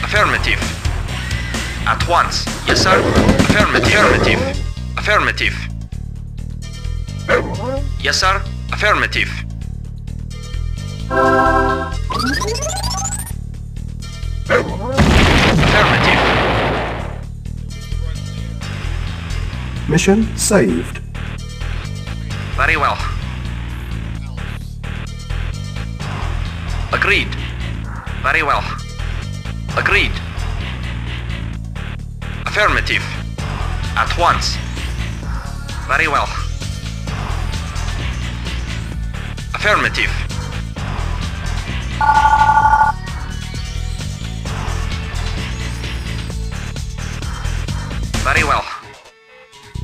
Affirmative. At once. Yes, sir. Affirmative. Affirmative. Yes, sir. Affirmative. Affirmative. Mission saved. Very well. Agreed. Very well. Agreed. Affirmative. At once. Very well. Affirmative. Very well.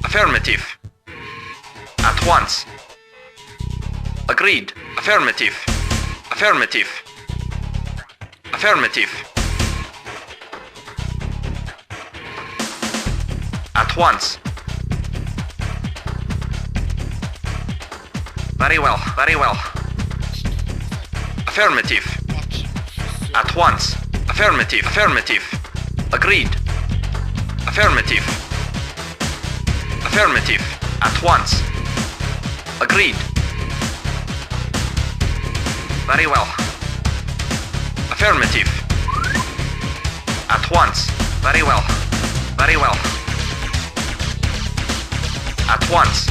Affirmative. At once. Agreed. Affirmative. Affirmative. Affirmative. At once. Very well. Very well. Affirmative. At once. Affirmative. Affirmative. Agreed. Affirmative. Affirmative. At once. Agreed. Very well. Affirmative. At once. Very well. Very well. At once.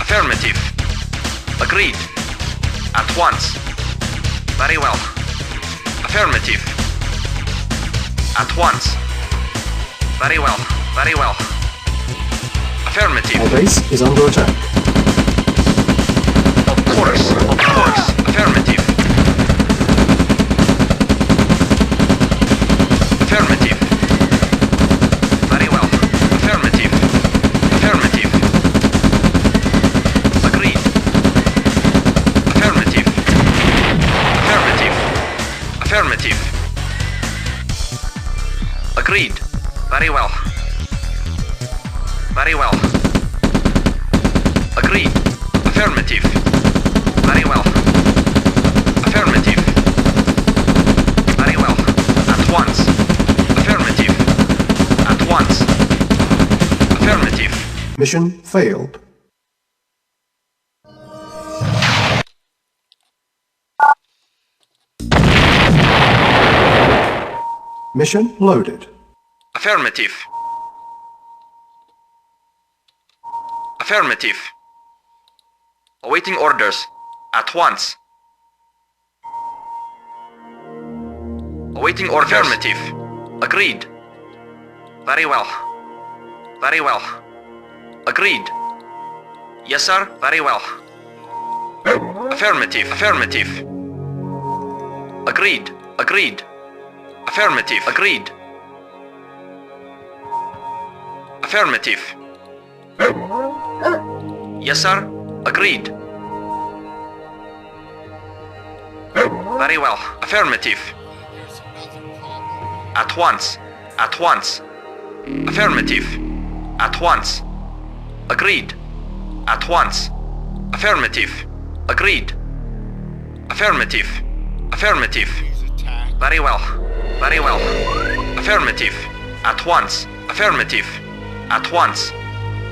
Affirmative. Agreed. At once. Very well. Affirmative. At once. Very well. Very well. Affirmative. Our base is under attack. Of course. Of course. Affirmative. Affirmative. Very well. Affirmative. Affirmative. Agreed. Affirmative. Affirmative. Affirmative. Agreed. Very well. Very well. Agreed. Affirmative. Very well. Affirmative. Very well. At once. Affirmative. At once. Affirmative. Mission failed. Mission loaded. Affirmative. Affirmative. Awaiting orders. At once. Awaiting orders. Affirmative. Agreed. Very well. Very well. Agreed. Yes, sir. Very well. Affirmative. Affirmative. Agreed. Agreed. Affirmative. Agreed. Affirmative. Yes, sir. Agreed. Very well. Affirmative. At once. At once. Affirmative. At once. Agreed. At once. Affirmative. Agreed. Affirmative. Affirmative. Very well. Very well. Affirmative. At once. Affirmative. At once.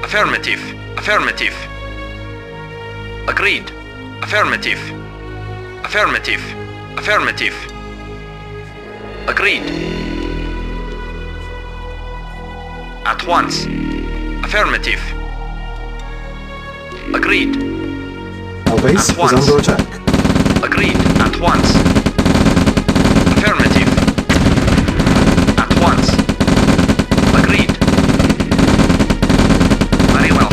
Affirmative. Affirmative. Agreed. Affirmative. Affirmative. Affirmative. Agreed. At once. Affirmative. Agreed. Our base At once. is under attack. Agreed. At once. Affirmative. At once. Agreed. Very well.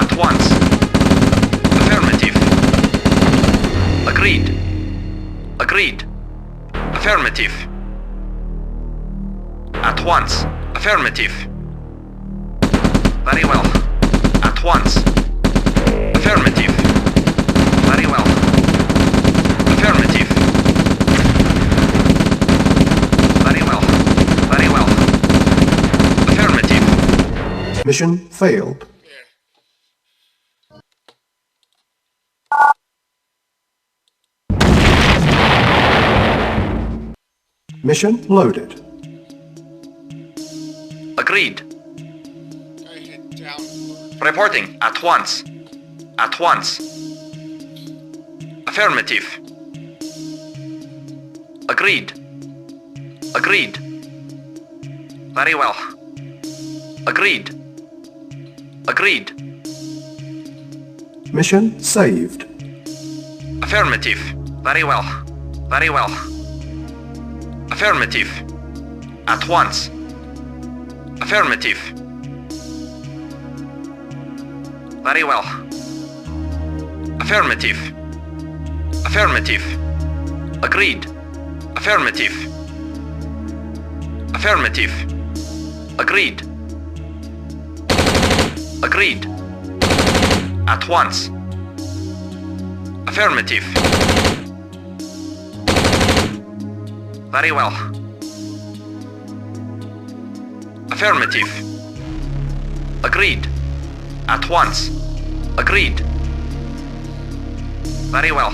At once. Affirmative. Agreed. Agreed. Affirmative. At once. Affirmative. Very well. At once. Affirmative. Very well. Affirmative. Very well. Very well. Affirmative. Mission failed. Mission loaded. Agreed. I hit downward. Reporting at once. At once. Affirmative. Agreed. Agreed. Very well. Agreed. Agreed. Mission saved. Affirmative. Very well. Very well. Affirmative. At once. Affirmative. Very well. Affirmative. Affirmative. Agreed. Affirmative. Affirmative. Agreed. Agreed. At once. Affirmative. Very well. Affirmative. Agreed. At once. Agreed. Very well.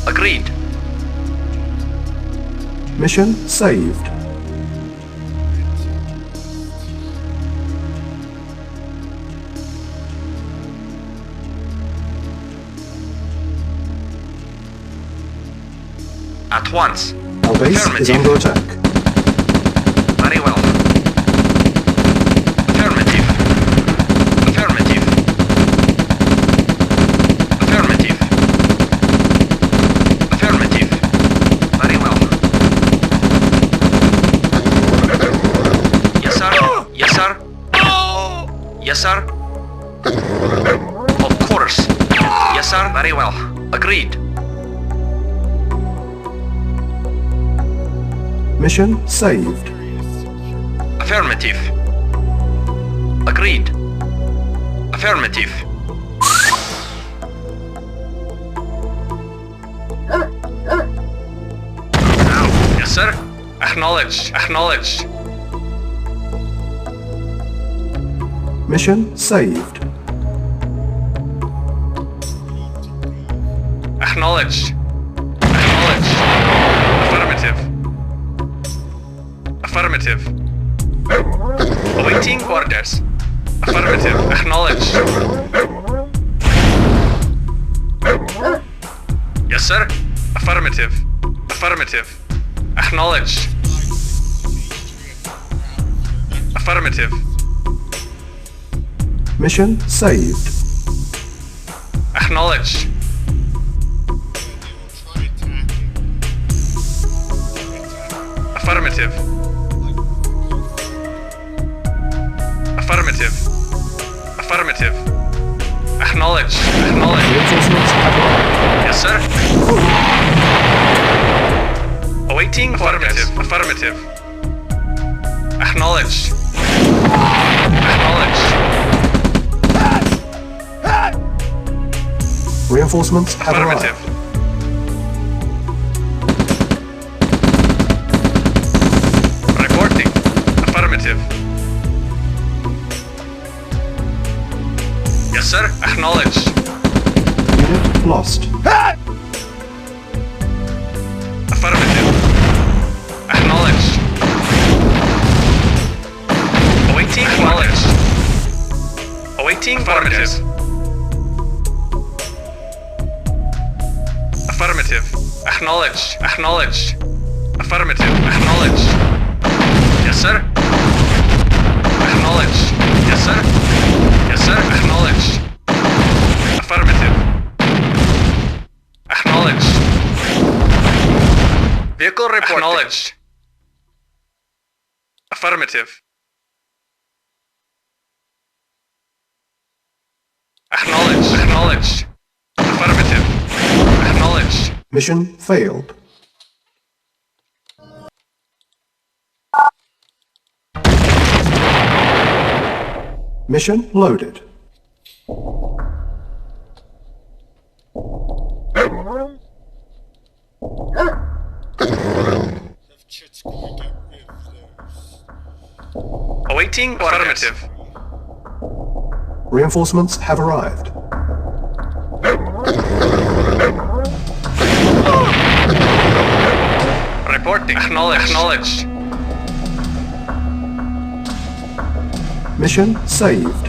Agreed. Mission saved. At once. Our base is Affirmative. under attack. Very well. Affirmative. Affirmative. Affirmative. Affirmative. Very well. Yes, sir. Yes, sir. Yes, sir. Of course. Yes, sir. Very well. Agreed. Mission saved. Affirmative. Agreed. Affirmative. Yes, sir. Acknowledged. Acknowledged. Mission saved. Acknowledged. Acknowledged. Affirmative. Affirmative. Awaiting orders. Affirmative. Acknowledged. Yes, sir. Affirmative. Affirmative. Acknowledged. Affirmative. Mission saved. Acknowledged. Try attacking. Affirmative. Affirmative. Affirmative. Acknowledged. Acknowledged. Reinforcements have arrived. Yes, sir. Awaiting affirmative. Affirmative. Acknowledged. Acknowledged. Reinforcements have Affirmative. arrived. Reporting. Affirmative. Yes, sir. Acknowledged. Unit lost. Affirmative. Acknowledged. Awaiting acknowledged. Awaiting affirmative. Affirmative. Acknowledged. Acknowledged. Affirmative. Acknowledged. Yes, sir. Acknowledged. Yes, sir. Yes, sir. Acknowledged. Affirmative. Acknowledged. Vehicle report. Acknowledged. Affirmative. Acknowledged. Acknowledged. Affirmative. Acknowledged. Mission failed. Mission loaded. If Chit's going to get rid of those. Awaiting affirmative. Reinforcements have arrived. Reporting. Acknowledged. Mission saved.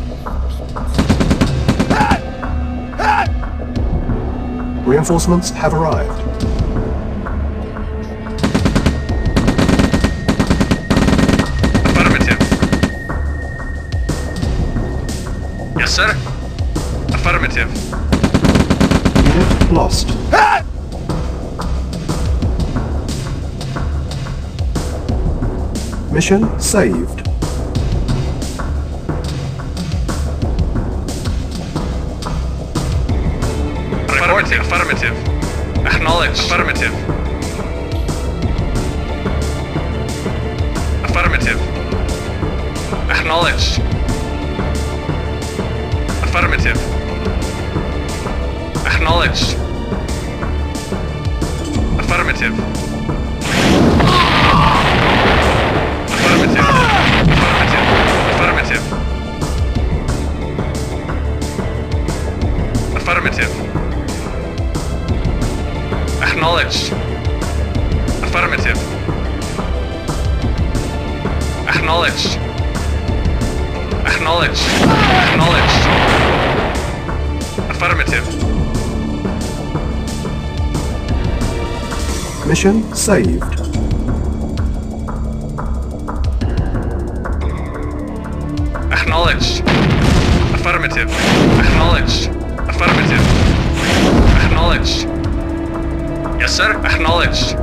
Reinforcements have arrived. Affirmative. Yes, sir. Affirmative. Unit lost. Mission saved. Reporting. Affirmative. Acknowledged. Affirmative. Affirmative. Acknowledged. Affirmative. Acknowledged. Affirmative. Affirmative. Affirmative. Affirmative. Affirmative. Acknowledged. Affirmative. Acknowledged. Acknowledged. Acknowledged. Affirmative. Mission saved. Acknowledged. Affirmative. Acknowledged. Affirmative. Acknowledged. Yes, sir. Acknowledged.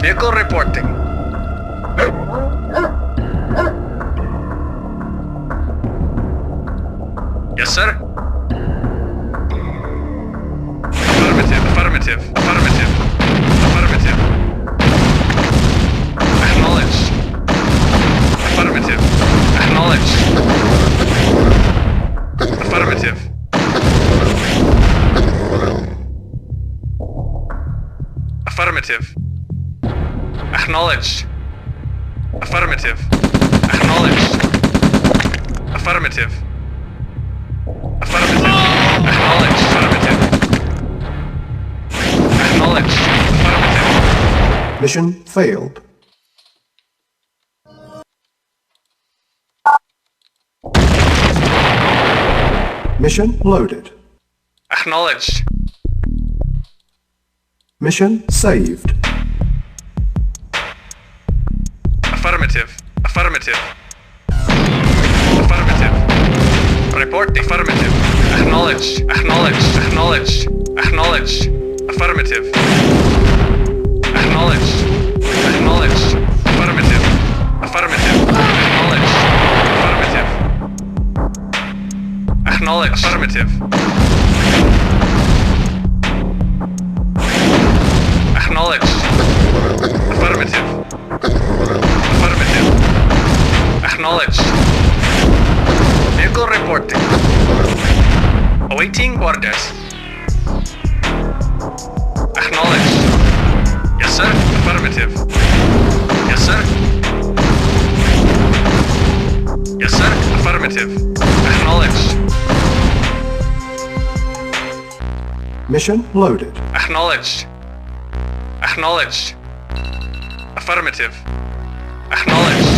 Vehicle reporting. Yes, sir. Affirmative. Affirmative. Affirmative. Affirmative. Acknowledged. Affirmative. Acknowledged. Affirmative. Affirmative. Acknowledged. Affirmative. Acknowledged. Affirmative. Affirmative. Acknowledged. Affirmative. Acknowledged. Affirmative. Mission failed. Mission loaded. Acknowledged. Mission saved. Affirmative. Affirmative. Affirmative. Reporting. Affirmative. Acknowledged. Acknowledged. Acknowledged. Acknowledged. Affirmative. Acknowledged. Acknowledged. Affirmative. Affirmative. Acknowledged. Affirmative. Acknowledged. Affirmative. Acknowledged. Affirmative. Affirmative. Acknowledged. Vehicle reporting. Awaiting orders. Acknowledged. Yes, sir. Affirmative. Yes, sir. Yes, sir. Affirmative. Acknowledged. Mission loaded. Acknowledged. Acknowledged. Affirmative. Acknowledged.